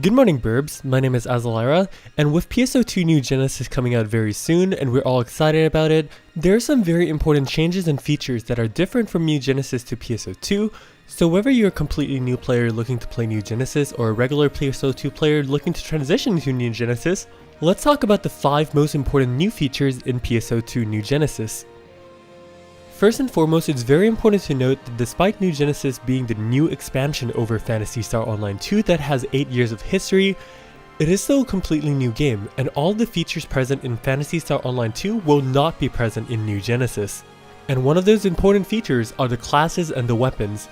Good morning, Burbs. My name is Azalira, and with PSO2 New Genesis coming out very soon, and we're all excited about it, there are some very important changes and features that are different from New Genesis to PSO2, so whether you're a completely new player looking to play New Genesis or a regular PSO2 player looking to transition to New Genesis, let's talk about the 5 most important new features in PSO2 New Genesis. First and foremost, it's very important to note that despite New Genesis being the new expansion over Phantasy Star Online 2 that has 8 years of history, it is still a completely new game, and all the features present in Phantasy Star Online 2 will not be present in New Genesis. And one of those important features are the classes and the weapons.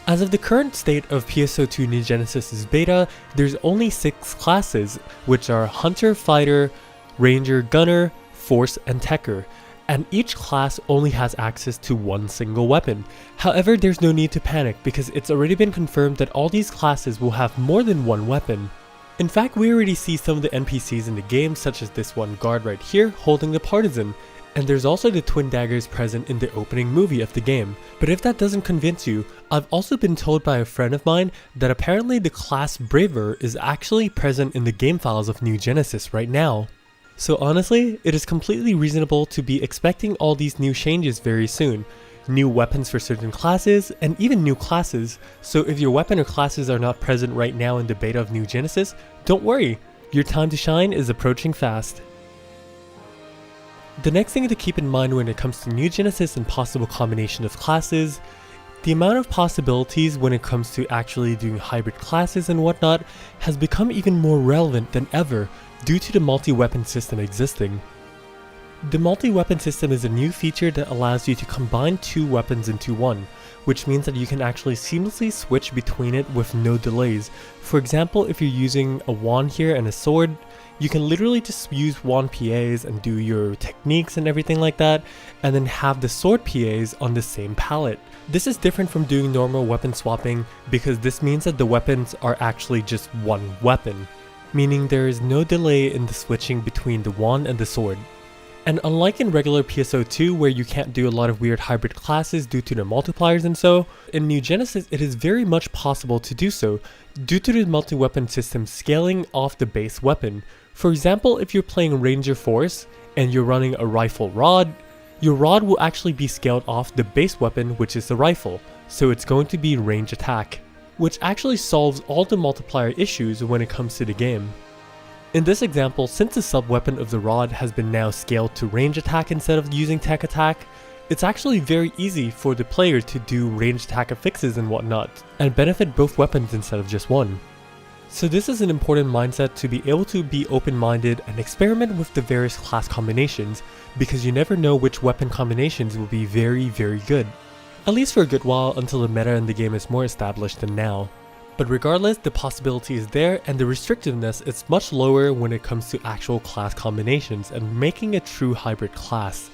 As of the current state of PSO2 New Genesis' beta, there's only 6 classes, which are Hunter, Fighter, Ranger, Gunner, Force, and Techer. And each class only has access to one single weapon. However, there's no need to panic because it's already been confirmed that all these classes will have more than one weapon. In fact, we already see some of the NPCs in the game, such as this one guard right here holding the partisan, and there's also the twin daggers present in the opening movie of the game. But if that doesn't convince you, I've also been told by a friend of mine that apparently the class Braver is actually present in the game files of New Genesis right now. So honestly, it is completely reasonable to be expecting all these new changes very soon. New weapons for certain classes, and even new classes. So if your weapon or classes are not present right now in the beta of New Genesis, don't worry, your time to shine is approaching fast. The next thing to keep in mind when it comes to New Genesis and possible combination of classes, the amount of possibilities when it comes to actually doing hybrid classes and whatnot has become even more relevant than ever due to the multi-weapon system existing. The multi-weapon system is a new feature that allows you to combine 2 weapons into one, which means that you can actually seamlessly switch between it with no delays. For example, if you're using a wand here and a sword, you can literally just use wand PAs and do your techniques and everything like that, and then have the sword PAs on the same palette. This is different from doing normal weapon swapping because this means that the weapons are actually just one weapon, meaning there is no delay in the switching between the wand and the sword. And unlike in regular PSO2 where you can't do a lot of weird hybrid classes due to the multipliers and so, in New Genesis it is very much possible to do so due to the multi-weapon system scaling off the base weapon. For example, if you're playing Ranger Force and you're running a rifle rod, your rod will actually be scaled off the base weapon, which is the rifle, so it's going to be range attack, which actually solves all the multiplier issues when it comes to the game. In this example, since the sub-weapon of the rod has been now scaled to range attack instead of using tech attack, it's actually very easy for the player to do range attack affixes and whatnot, and benefit both weapons instead of just one. So this is an important mindset to be able to be open-minded and experiment with the various class combinations, because you never know which weapon combinations will be very good. At least for a good while until the meta in the game is more established than now. But regardless, the possibility is there and the restrictiveness is much lower when it comes to actual class combinations and making a true hybrid class.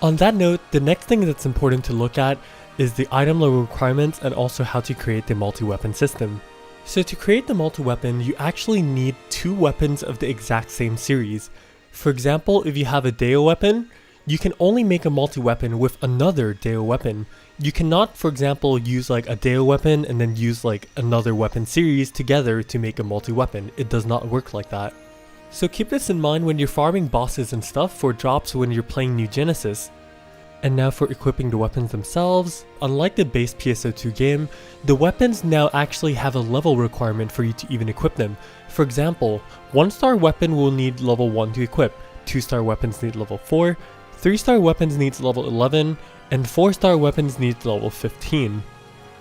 On that note, the next thing that's important to look at is the item level requirements and also how to create the multi-weapon system. So to create the multi-weapon, you actually need 2 weapons of the exact same series. For example, if you have a Deo weapon, you can only make a multi-weapon with another Deo weapon. You cannot, for example, use like a Deo weapon and then use like another weapon series together to make a multi-weapon. It does not work like that. So keep this in mind when you're farming bosses and stuff for drops when you're playing New Genesis. And now for equipping the weapons themselves, unlike the base PSO2 game, the weapons now actually have a level requirement for you to even equip them. For example, 1-star weapon will need level 1 to equip, 2-star weapons need level 4, 3-star weapons needs level 11, and 4-star weapons need level 15.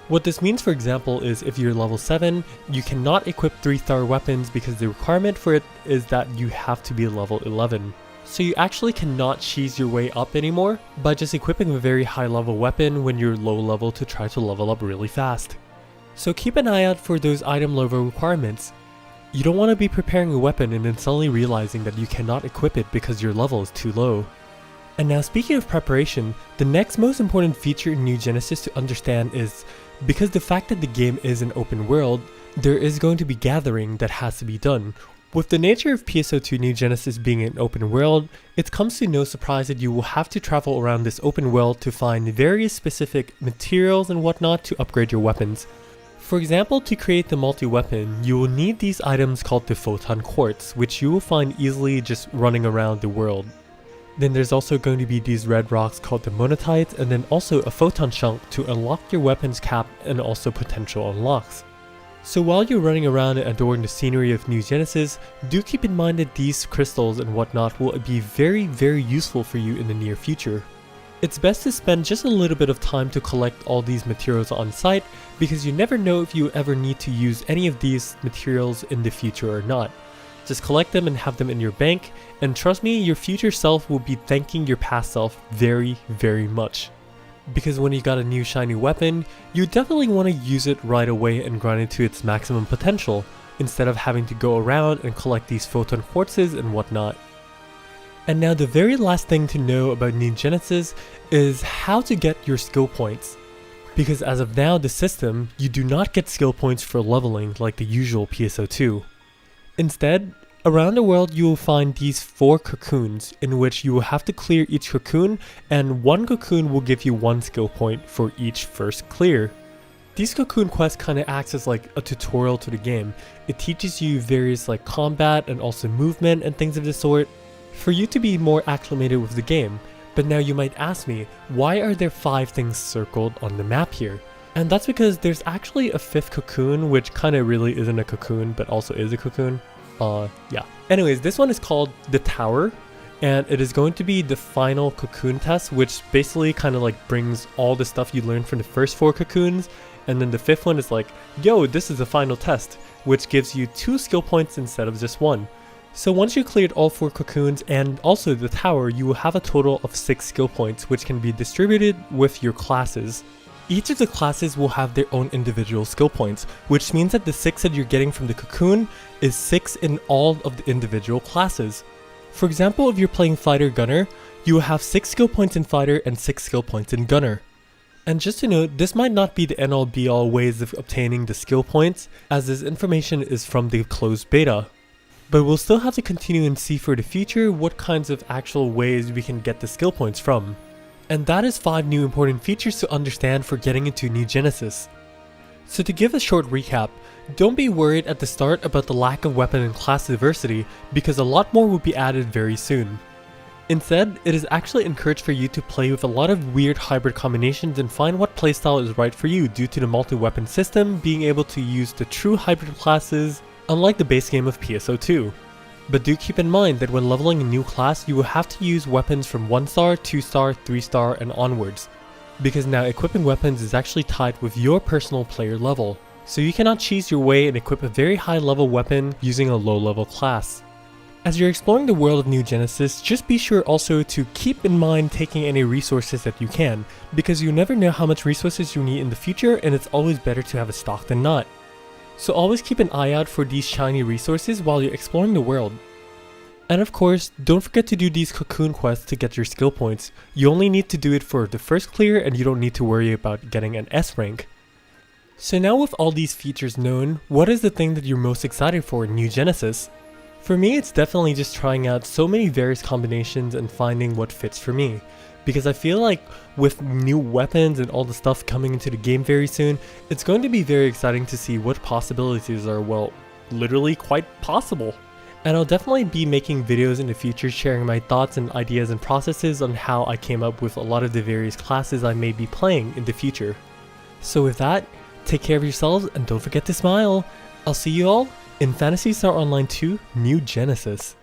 What this means, for example, is if you're level 7, you cannot equip 3-star weapons because the requirement for it is that you have to be level 11. So you actually cannot cheese your way up anymore by just equipping a very high level weapon when you're low level to try to level up really fast. So keep an eye out for those item level requirements. You don't want to be preparing a weapon and then suddenly realizing that you cannot equip it because your level is too low. And now speaking of preparation, the next most important feature in New Genesis to understand is, because the fact that the game is an open world, there is going to be gathering that has to be done. With the nature of PSO2 New Genesis being an open world, it comes to no surprise that you will have to travel around this open world to find various specific materials and whatnot to upgrade your weapons. For example, to create the multi-weapon, you will need these items called the photon quartz, which you will find easily just running around the world. Then there's also going to be these red rocks called the monatites, and then also a photon chunk to unlock your weapon's cap and also potential unlocks. So while you're running around and adoring the scenery of New Genesis, do keep in mind that these crystals and whatnot will be very useful for you in the near future. It's best to spend just a little bit of time to collect all these materials on site, because you never know if you ever need to use any of these materials in the future or not. Just collect them and have them in your bank, and trust me, your future self will be thanking your past self very much. Because when you got a new shiny weapon, you definitely want to use it right away and grind it to its maximum potential, instead of having to go around and collect these photon quartzes and whatnot. And now the very last thing to know about New Genesis is how to get your skill points. Because as of now, the system, you do not get skill points for leveling like the usual PSO2. Instead, around the world you will find these 4 cocoons in which you will have to clear each cocoon, and one cocoon will give you 1 skill point for each first clear. These cocoon quests kind of acts as like a tutorial to the game. It teaches you various like combat and also movement and things of the sort, for you to be more acclimated with the game. But now you might ask me, why are there 5 things circled on the map here? And that's because there's actually a 5th cocoon, which kind of really isn't a cocoon, but also is a cocoon. Yeah. Anyways, this one is called the Tower, and it is going to be the final cocoon test, which basically kind of like brings all the stuff you learned from the first 4 cocoons, and then the 5th one is like, yo, this is the final test, which gives you 2 skill points instead of just 1. So once you cleared all 4 cocoons and also the tower, you will have a total of 6 skill points, which can be distributed with your classes. Each of the classes will have their own individual skill points, which means that the 6 that you're getting from the cocoon is 6 in all of the individual classes. For example, if you're playing Fighter Gunner, you will have 6 skill points in Fighter and 6 skill points in Gunner. And just to note, this might not be the end-all be-all ways of obtaining the skill points, as this information is from the closed beta. But we'll still have to continue and see for the future what kinds of actual ways we can get the skill points from. And that is 5 new important features to understand for getting into New Genesis. So to give a short recap, don't be worried at the start about the lack of weapon and class diversity, because a lot more will be added very soon. Instead, it is actually encouraged for you to play with a lot of weird hybrid combinations and find what playstyle is right for you due to the multi-weapon system being able to use the true hybrid classes, unlike the base game of PSO2. But do keep in mind that when leveling a new class, you will have to use weapons from 1-star, 2-star, 3-star, and onwards, because now equipping weapons is actually tied with your personal player level, so you cannot cheese your way and equip a very high level weapon using a low level class. As you're exploring the world of New Genesis, just be sure also to keep in mind taking any resources that you can, because you never know how much resources you need in the future, and it's always better to have a stock than not. So always keep an eye out for these shiny resources while you're exploring the world. And of course, don't forget to do these cocoon quests to get your skill points. You only need to do it for the first clear, and you don't need to worry about getting an S rank. So now with all these features known, what is the thing that you're most excited for in New Genesis? For me, it's definitely just trying out so many various combinations and finding what fits for me. Because I feel like with new weapons and all the stuff coming into the game very soon, it's going to be very exciting to see what possibilities are, well, literally quite possible. And I'll definitely be making videos in the future sharing my thoughts and ideas and processes on how I came up with a lot of the various classes I may be playing in the future. So with that, take care of yourselves and don't forget to smile. I'll see you all in Phantasy Star Online 2 New Genesis.